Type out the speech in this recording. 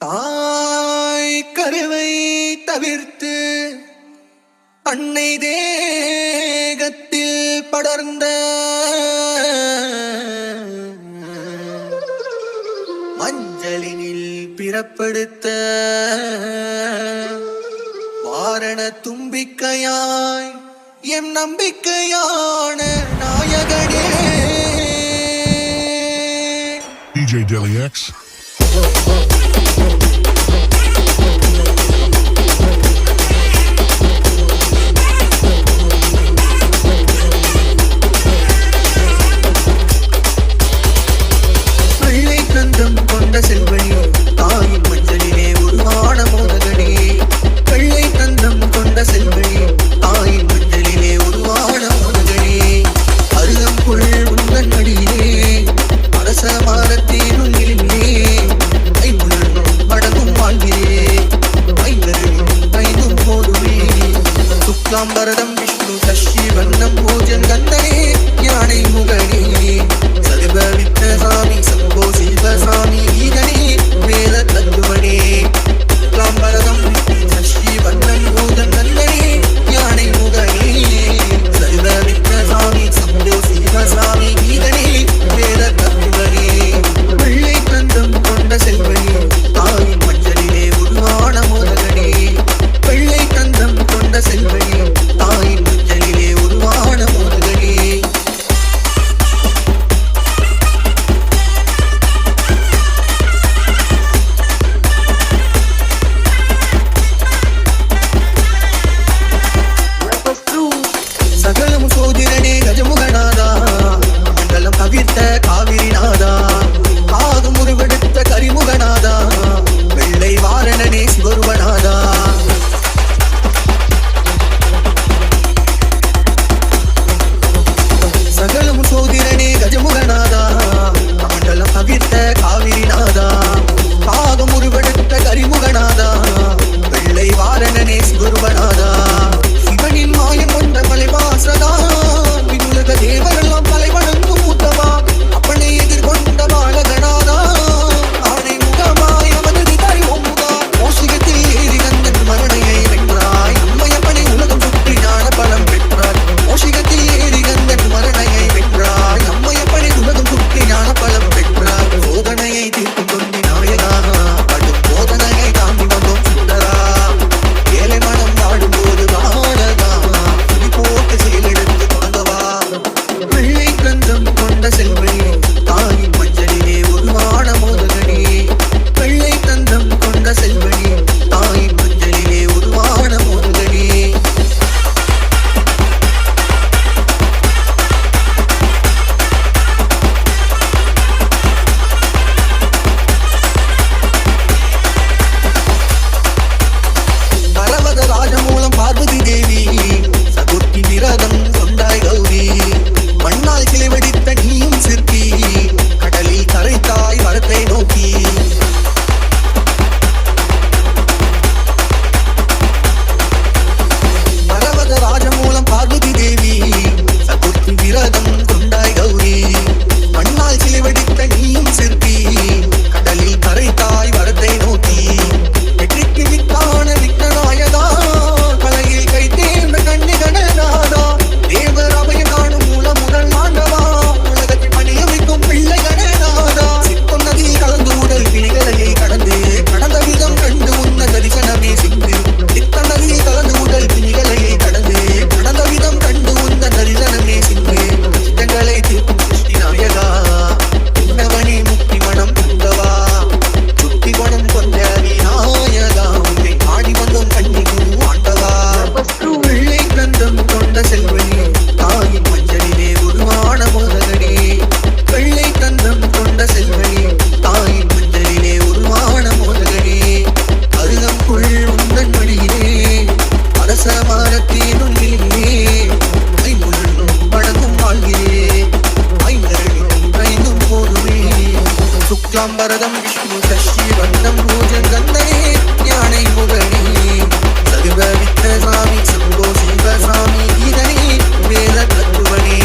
தாய் கருவை தவிர்த்து அன்னை தேகத்தில் படர்ந்த மஞ்சளினில் பிறப்படுத்த வாரண தும்பிக்கையாய் எம் நம்பிக்கையான நாயகனே DJ Deli X. வெள்ளை கந்தம் கொண்ட செல்வனி தாயின் மஞ்சளிலே உருவான மோதகனே வெள்ளை கந்தம் கொண்ட செல்வனி தாயின் மஞ்சளிலே உருவான மோதகனே அருகம்புல் உந்தன் மடியிலே அரச மரத்தின் உள்ளிலே ஐம்புலனும் மடங்கும் வாழ்கிறே ஐந்தரும் ஐந்தும் போதுமே சுக்லாம்பரதம் விஷ்ணு சஷ்டி வண்ணம் பூஜன் கந்தனே யானை முகனே சர்வவித்த சாமி சம்போ சிவசாமி ஈகனே வேத தத்துவனே சுக்லாம்பரதம் விஷ்ணு சஷ்டி வண்ணம் பூஜன் கந்தனே யானை முகனே சர்வவித்த சாமி சம்போ சிவசாமி ஈகனே வேத தத்துவனே வெள்ளை கந்தம் கொண்ட செல்வனே தாயின் மஞ்சளிலே உருவான மோதகனே வெள்ளை கந்தம் கொண்ட செல்வனே தாயின் மஞ்சளிலே உருவான மோதகனே சகலமும் சோதிரனே கஜமுகநாதா மண்டலம் தவிர்த்த காவிரி நாதா காது முறிவெடுத்த கரிமுகநாதா வெள்ளை வாரணனே சிவருவநாதா சகலமும் சோதிரனே கஜமுகநாதா மண்டலம் தவிர்த்த காவிரி நாதா காது முறிவெடுத்த கரிமுகநாதா வெள்ளை வாரணனே சிவருவநாதா சிவனின் மாயம் கொண்ட மலைவாசதா விண்ணுலக தேவரெல்லாம் தலைவணங்கும் மூத்தவா அப்பனை எதிர்கொண்ட பாலகநாதா ஆனை முகமாய் அவனது தாய் ஓமுகா மோசிகத்தில் ஏறி கந்தன் மரணையை வென்றாய் அம்மையப்பனை உலகம் சுற்றி ஞான பலம் பெற்றாய் மோசிகத்தில் ஏறி கந்தன் மரணையை வென்றாய் அம்மையப்பனை உலகம் சுற்றி ஞான பலம் பெற்றாய் சோதனையை தீர்க்கும் தொண்டி நாயகா கடும் போதனையை தாண்டி வந்தோம் சுந்தரா ஏழை மனம் வாடும்போது பாலகா துணி போட்டு செயலெடுத்து தொடங்கவா வெள்ளை கந்தம் கொண்ட செல்வனே தாயின் மஞ்சளிலே உருவான மோதகனே வெள்ளை கந்தம் கொண்ட செல்வனே தாயின் மஞ்சளிலே உருவான மோதகனே பரவத ராஜமூலம் பார்வதி தேவி சதுர்த்தி விரதம் கொண்டாய் கௌரி மண்ணால் கிளை வெடித்த நீயும் சிற்பி கடலில் கரைத்தாய் வரத்தை நோக்கி பரவத ராஜமூலம் பார்வதி தேவி சதுர்த்தி விரதம் கொண்டாய் கௌரி மண்ணால் கிளை வெடித்த நீயும் சிற்பி கடலில் கரைத்தாய் வரத்தை நோக்கி வெற்றிக்கு வித்தான விக்னநாயகா கலையில் கை தேர்ந்த கண்ணிகணநாதா தேவர் அபய காணும் மூல முதல் ஆண்டவா உலகத்தை பணிய வைக்கும் பிள்ளை கணநாதா சித்தம் நதியில் கலந்து உடல் பிணிகளையை கடந்து கடந்த விதம் கண்டு உன்ன தரிசனமே சிந்து சித்தம் நதியில் கலந்து உடல் பிணிகளையை கடந்து கடந்த விதம் கண்டு உன்ன தரிசனமே சிந்து சித்தங்களை தீர்க்கும் சிருஷ்டி நாயகா உன்னவனே முக்தி மனம் தந்தவா சுத்தி குணம் கொண்ட விநாயகா உன்னை ஆடி வந்தோம் கண்ணிக்கு ஆண்டவா வெள்ளை கந்தம் கொண்ட செல்வனே தாயின் மஞ்சளிலே உருவான மோதகனே வெள்ளை கந்தம் கொண்ட செல்வனே தாயின் மஞ்சளிலே உருவான மோதகனே அருகம்புல் உந்தன் மடியிலே அரச மரத்தின் உள்ளிலே ஐம்புலனும் மடங்கும் வாழ்கிறே ஐந்தரும் ஐந்தும் போதுமே சுக்லாம்பரதம் விஷ்ணு சஷ்டி வண்ணம் பூஜன் கந்தனே யானை முகனே சர்வவித்த சாமி சம்போ சிவசாமி ஈதனே வேத தத்துவனே